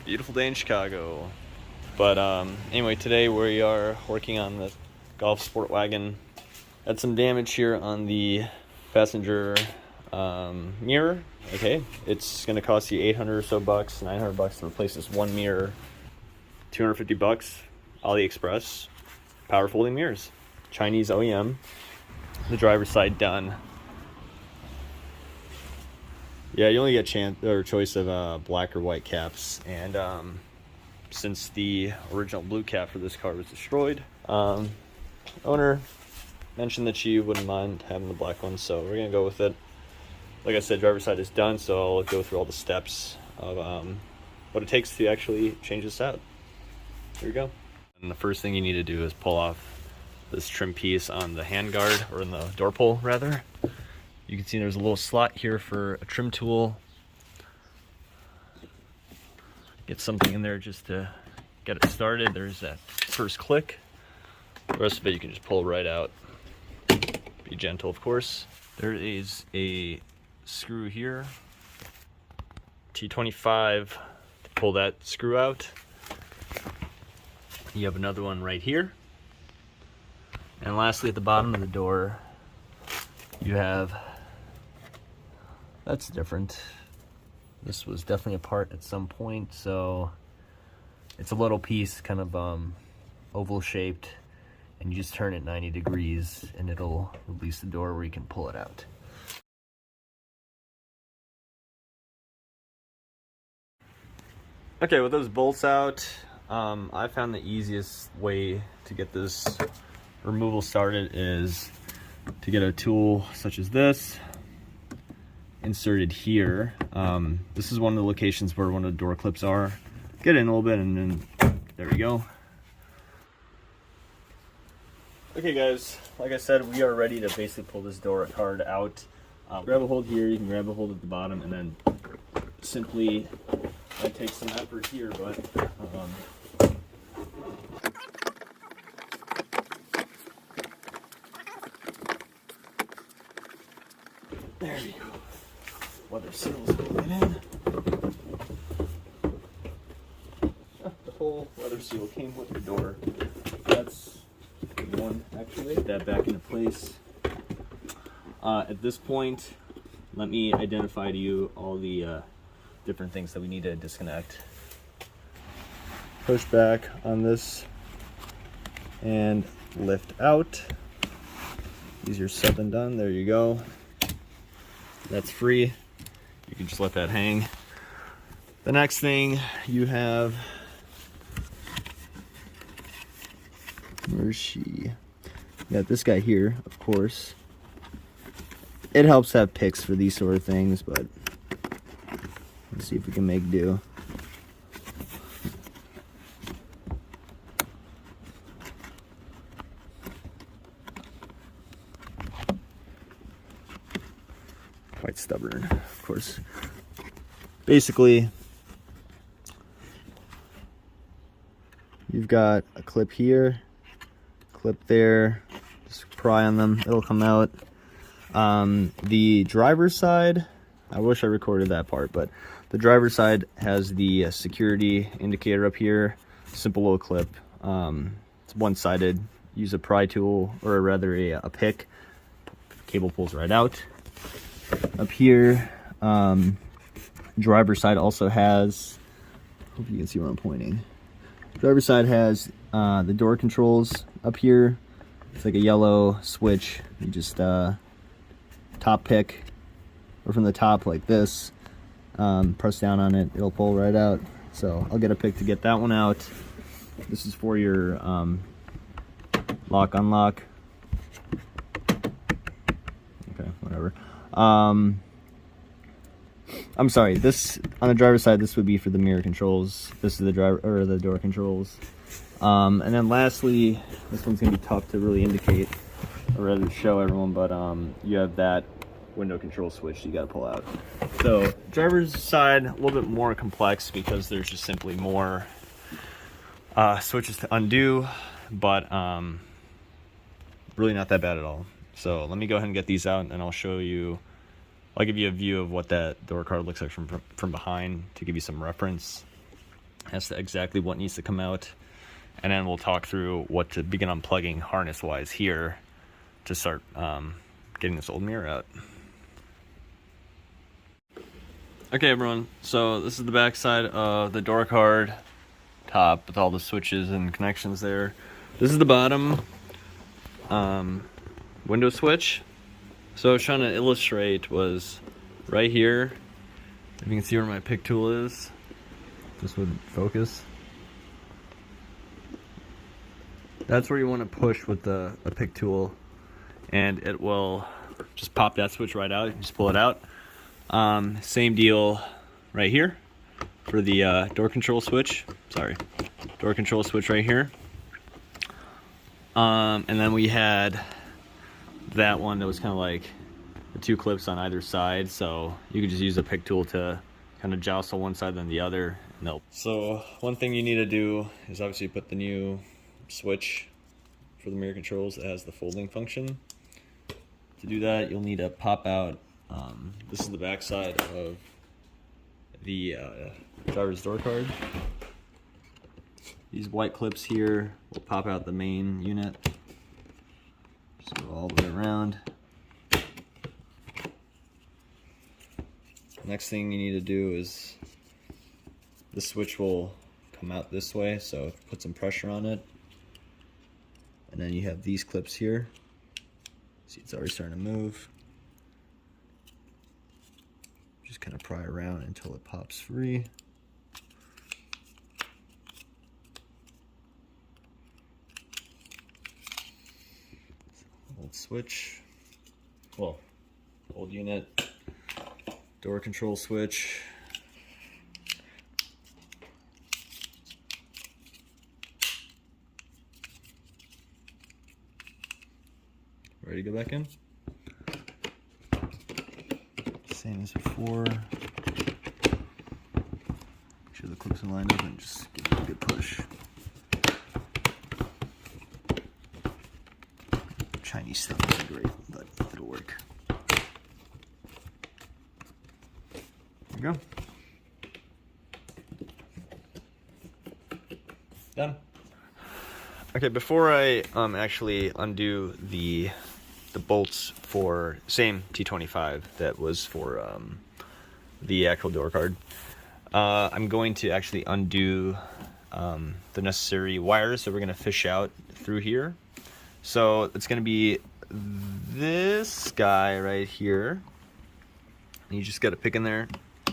Beautiful day in Chicago. But anyway, today we are working on the Golf Sportwagen. Had some damage here on the passenger mirror. Okay, it's gonna cost you 800 or so bucks, 900 bucks to replace this one mirror. 250 bucks, AliExpress. Power folding mirrors, Chinese OEM. The driver's side done. Yeah, you only get choice of black or white caps, and since the original blue cap for this car was destroyed, owner mentioned that she wouldn't mind having the black one, so we're gonna go with it. Like I said, driver's side is done, so I'll go through all the steps of what it takes to actually change this out. Here we go. And the first thing you need to do is pull off this trim piece on the handguard, or in the door pull rather. You can see there's a little slot here for a trim tool. Get something in there just to get it started. There's that first click. The rest of it you can just pull right out. Be gentle, of course. There is a screw here, T25, to pull that screw out. You have another one right here. And lastly, at the bottom of the door, you have, that's different. This was definitely a part at some point, so it's a little piece, kind of oval shaped, and you just turn it 90 degrees and it'll release the door where you can pull it out. Okay, with those bolts out, I found the easiest way to get this removal started is to get a tool such as this inserted here. This is one of the locations where one of the door clips are. Get it in a little bit and then there we go. Okay guys, like I said, we are ready to basically pull this door card out. Grab a hold here, you can grab a hold at the bottom, and then simply, that takes some effort here, but there we go. Leather seals going in. The whole leather seal came with the door. That's one, actually. Get that back into place. At this point, let me identify to you all the different things that we need to disconnect. Push back on this and lift out. Easier said than done. There you go. That's free. You can just let that hang. The next thing you have, where is she? You got this guy here, of course. It helps have picks for these sort of things, but let's see if we can make do. Quite stubborn, of course. Basically, you've got a clip here, clip there, just pry on them, it'll come out. The driver's side, I wish I recorded that part, but the driver's side has the security indicator up here, simple little clip. It's one-sided. Use a pry tool, or rather a pick. Cable pulls right out. Up here, driver's side also has, hope you can see where I'm pointing. Driver's side has the door controls up here. It's like a yellow switch. You just top pick, or from the top like this, press down on it, it'll pull right out. So I'll get a pick to get that one out. This is for your lock unlock. Okay, whatever. I'm sorry, this on the driver's side, this would be for the mirror controls. This is the driver, or the door controls. And then lastly, this one's gonna be tough to really indicate or rather show everyone, but you have that window control switch you got to pull out. So driver's side, a little bit more complex because there's just simply more switches to undo, but really not that bad at all. So let me go ahead and get these out, and I'll show you, I'll give you a view of what that door card looks like from behind to give you some reference. That's exactly what needs to come out. And then we'll talk through what to begin unplugging harness-wise here to start getting this old mirror out. Okay, everyone, so this is the back side of the door card top with all the switches and connections there. This is the bottom window switch. So I was trying to illustrate was right here. If you can see where my pick tool is, this would focus. That's where you want to push with a pick tool, and it will just pop that switch right out. You just pull it out. Same deal right here for the door control switch. Sorry, door control switch right here. And then we had that one that was kind of like the two clips on either side, so you could just use a pick tool to kind of joustle one side than the other. Nope. So one thing you need to do is obviously put the new switch for the mirror controls that has the folding function. To do that, you'll need to pop out, this is the back side of the driver's door card. These white clips here will pop out the main unit. Just go all the way around. Next thing you need to do is the switch will come out this way, so put some pressure on it. And then you have these clips here. See, it's already starting to move. Just kind of pry around until it pops free. Old switch. Well, old unit. Door control switch. Ready to go back in? Same as before. Make sure the clips are lined up and just give it a good push. Chinese stuff isn't great, but it'll work. There we go. Done. Okay, before I actually undo the bolts for same T25 that was for the actual door card, I'm going to actually undo the necessary wires that we're going to fish out through here. So it's going to be this guy right here. You just got to pick in there,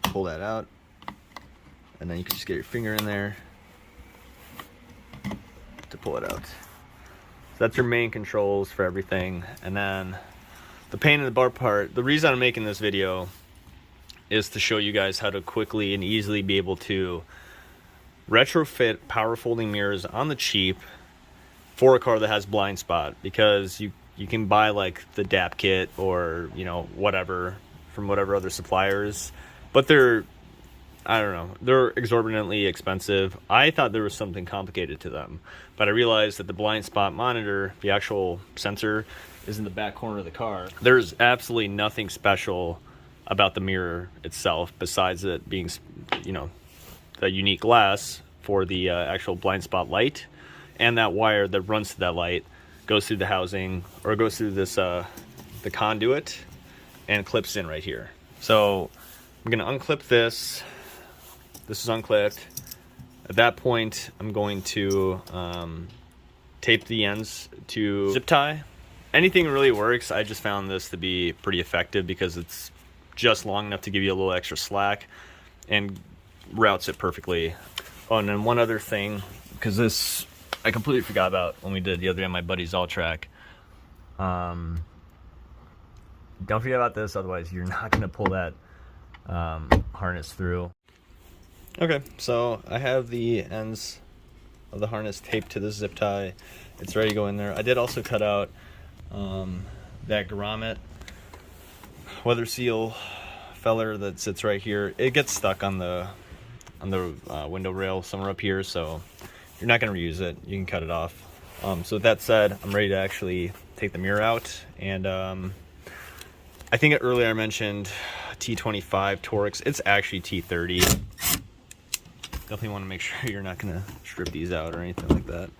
pull that out, and then you can just get your finger in there to pull it out. So that's your main controls for everything. And then the pain in the butt part, the reason I'm making this video is to show you guys how to quickly and easily be able to retrofit power folding mirrors on the cheap for a car that has blind spot, because you can buy like the DAP kit or, you know, whatever from whatever other suppliers, but they're, I don't know, they're exorbitantly expensive. I thought there was something complicated to them, but I realized that the blind spot monitor, the actual sensor, is in the back corner of the car. There's absolutely nothing special about the mirror itself besides it being, you know, the unique glass for the actual blind spot light, and that wire that runs to that light goes through the housing, or goes through this the conduit and clips in right here. So I'm gonna unclip this. This is unclipped. At that point, I'm going to tape the ends to zip tie. Anything really works. I just found this to be pretty effective because it's just long enough to give you a little extra slack and routes it perfectly. Oh, and then one other thing, because this I completely forgot about when we did the other day on my buddy's Alltrack. Don't forget about this, otherwise you're not going to pull that harness through. Okay, so I have the ends of the harness taped to this zip tie. It's ready to go in there. I did also cut out that grommet weather seal feller that sits right here. It gets stuck on the window rail somewhere up here, so you're not going to reuse it. You can cut it off. So with that said, I'm ready to actually take the mirror out. And I think earlier I mentioned T25 Torx. It's actually T30. definitely want to make sure you're not going to strip these out or anything like that.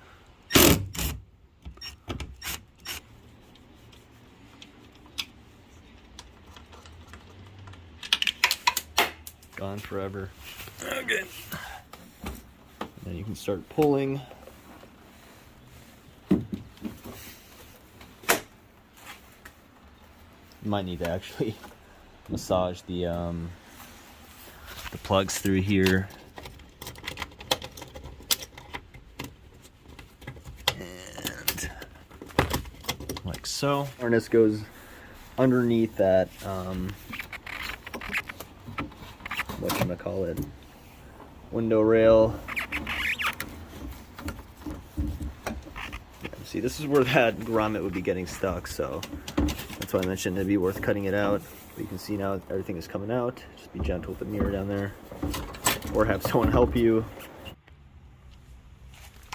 Gone forever. Okay. And then you can start pulling. You might need to actually massage the plugs through here. And like so. Harness goes underneath that whatchamacallit, window rail. See, this is where that grommet would be getting stuck, so that's why I mentioned it'd be worth cutting it out. But you can see now everything is coming out. Just be gentle with the mirror down there, or have someone help you.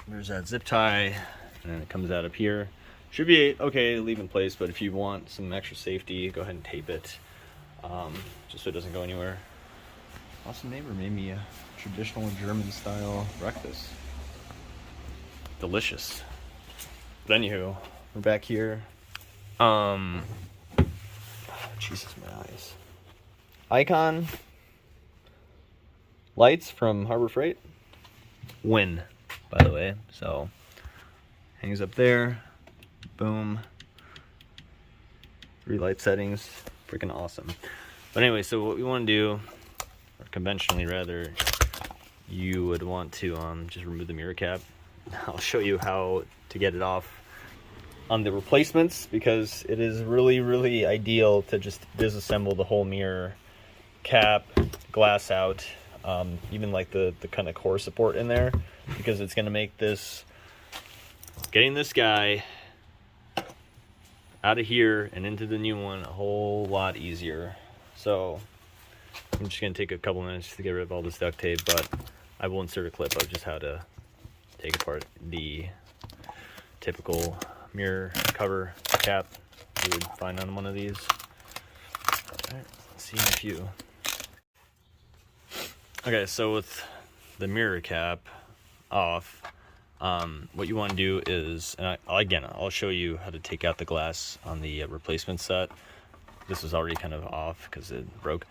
There's that zip tie, and then it comes out up here. Should be okay to leave in place, but if you want some extra safety, go ahead and tape it, just so it doesn't go anywhere. Awesome neighbor made me a traditional German style breakfast. Delicious. But anywho, we're back here. Jesus, my eyes. Icon lights from Harbor Freight. Win, by the way. So hangs up there. Boom. 3 light settings. Freaking awesome. But anyway, so what we want to do, or conventionally rather, you would want to just remove the mirror cap. I'll show you how to get it off on the replacements, because it is really, really ideal to just disassemble the whole mirror cap, glass out, even like the kind of core support in there, because it's going to make this, getting this guy out of here and into the new one, a whole lot easier. So I'm just going to take a couple minutes to get rid of all this duct tape, but I will insert a clip of just how to take apart the typical mirror cover cap you would find on one of these. Alright, let's see a few. Okay, so with the mirror cap off, what you want to do is, and I'll show you how to take out the glass on the replacement set. This was already kind of off because it broke.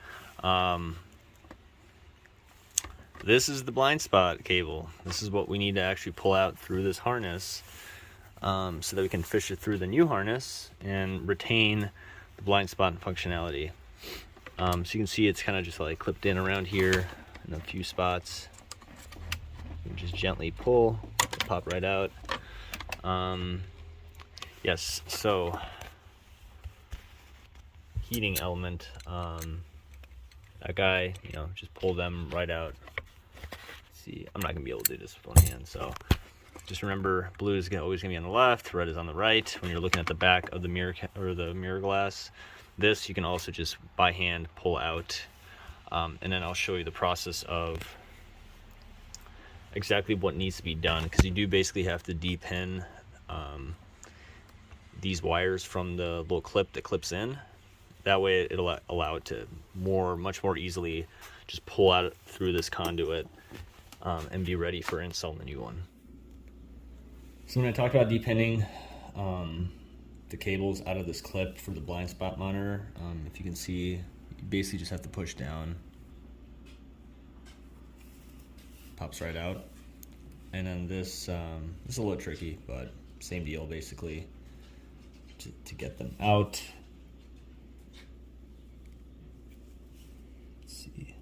This is the blind spot cable. This is what we need to actually pull out through this harness, so that we can fish it through the new harness and retain the blind spot functionality. So you can see it's kind of just like clipped in around here in a few spots. You just gently pull, it'll pop right out. Yes, so heating element, that guy, you know, just pull them right out. See, I'm not gonna be able to do this with one hand, so just remember, blue is always gonna be on the left, red is on the right when you're looking at the back of the mirror or the mirror glass. This you can also just by hand pull out, and then I'll show you the process of exactly what needs to be done, because you do basically have to de-pin these wires from the little clip that clips in. That way it'll allow it to much more easily just pull out through this conduit, and be ready for install in the new one. So when I talked about de-pinning the cables out of this clip for the blind spot monitor, if you can see, you basically just have to push down. Pops right out. And then this is a little tricky, but same deal basically to get them out. Let's see.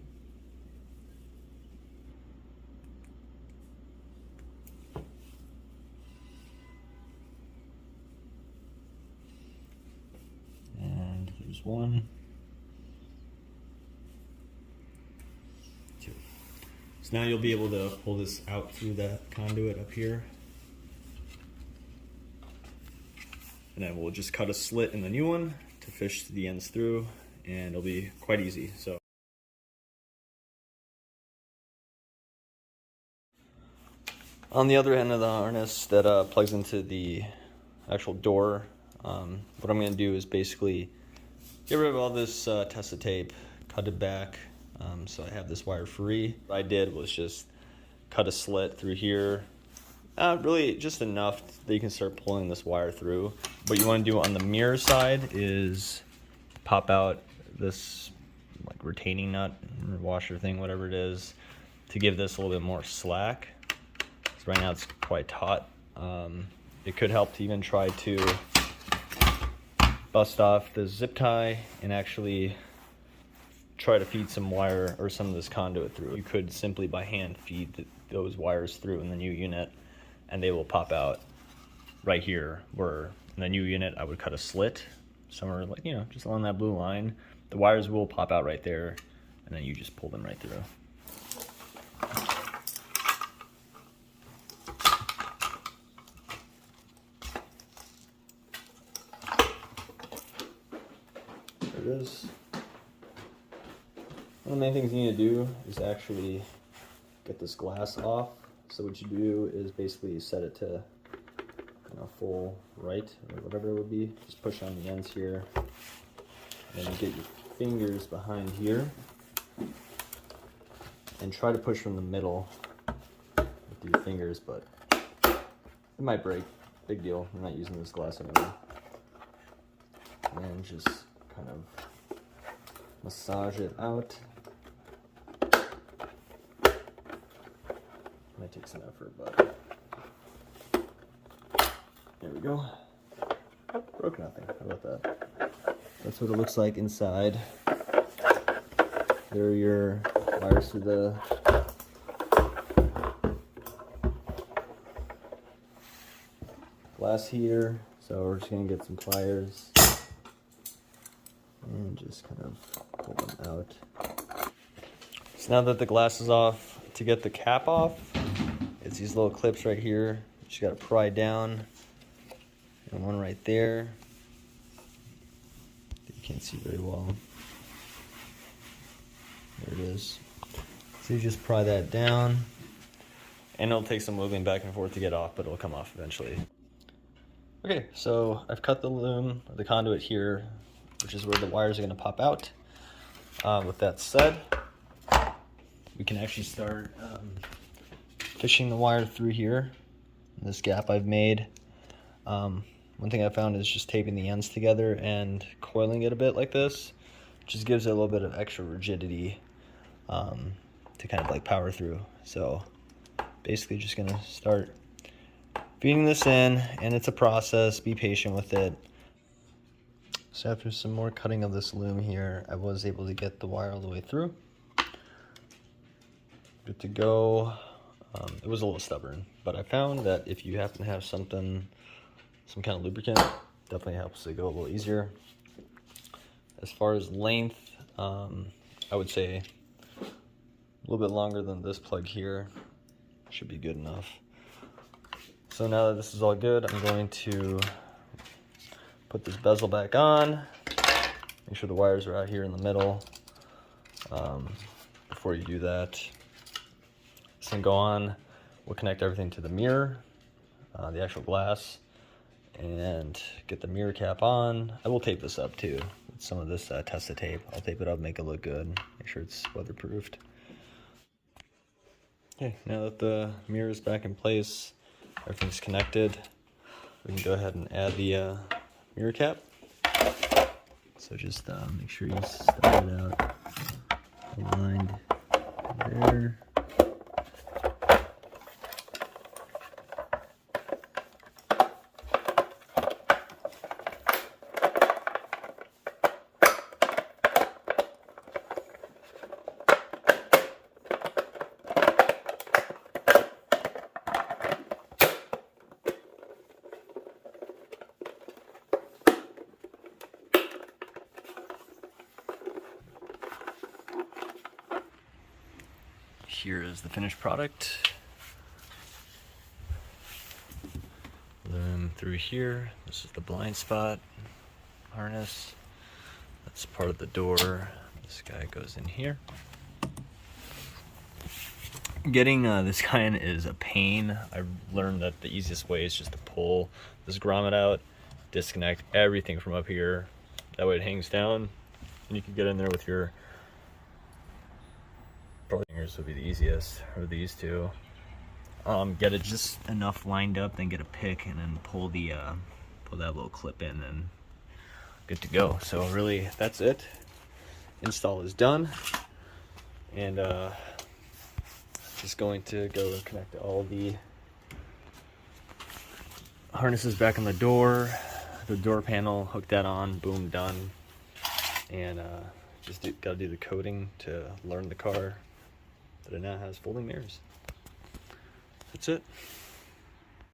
And there's one, two. So now you'll be able to pull this out through that conduit up here. And then we'll just cut a slit in the new one to fish the ends through, and it'll be quite easy. So on the other end of the harness that plugs into the actual door, what I'm going to do is basically get rid of all this Tessa tape, cut it back, so I have this wire free. What I did was just cut a slit through here. Really just enough that you can start pulling this wire through. What you want to do on the mirror side is pop out this like retaining nut or washer thing, whatever it is, to give this a little bit more slack. So right now it's quite taut. It could help to even try to bust off the zip tie and actually try to feed some wire or some of this conduit through. You could simply by hand feed those wires through in the new unit, and they will pop out right here, where in the new unit I would cut a slit somewhere, like, you know, just along that blue line. The wires will pop out right there, and then you just pull them right through. There it is. One of the main things you need to do is actually get this glass off. So what you do is basically set it to, you know, full right or whatever it would be. Just push on the ends here, and then you get your fingers behind here and try to push from the middle with your fingers, but it might break. Big deal. I'm not using this glass anymore. And just kind of massage it out. Might take some effort, but there we go. Oh, broke nothing. How about that? That's what it looks like inside. There are your wires to the glass here. So we're just gonna get some pliers and just kind of pull them out. So now that the glass is off, to get the cap off, it's these little clips right here. You just gotta pry down, and one right there. You can't see very well. There it is. So you just pry that down, and it'll take some wiggling back and forth to get off, but it'll come off eventually. Okay, so I've cut the loom, the conduit here, which is where the wires are gonna pop out. With that said, we can actually start fishing the wire through here, this gap I've made. One thing I found is just taping the ends together and coiling it a bit like this. Just gives it a little bit of extra rigidity to kind of like power through. So basically just gonna start feeding this in, and it's a process. Be patient with it. So after some more cutting of this loom here, I was able to get the wire all the way through. Good to go. It was a little stubborn, but I found that if you happen to have some kind of lubricant, definitely helps it go a little easier. As far as length, I would say a little bit longer than this plug here. Should be good enough. So now that this is all good, I'm going to put this bezel back on. Make sure the wires are out here in the middle. Before you do that, it's gonna go on. We'll connect everything to the mirror, the actual glass, and get the mirror cap on. I will tape this up too with some of this Testa tape. I'll tape it up, make it look good, make sure it's weatherproofed. Okay, now that the mirror is back in place, everything's connected, we can go ahead and add the mirror cap. So just make sure you start it out aligned there. Here is the finished product. Loom through here. This is the blind spot harness. That's part of the door. This guy goes in here. Getting this guy in is a pain. I learned that the easiest way is just to pull this grommet out, disconnect everything from up here. That way it hangs down, and you can get in there with your fingers would be the easiest, or these two. Get it just enough lined up, then get a pick, and then pull that little clip in, and good to go. So really, that's it. Install is done, and just going to go connect all the harnesses back on the door panel, hook that on, boom, done. And just gotta do the coating to learn the car that it now has folding mirrors. That's it.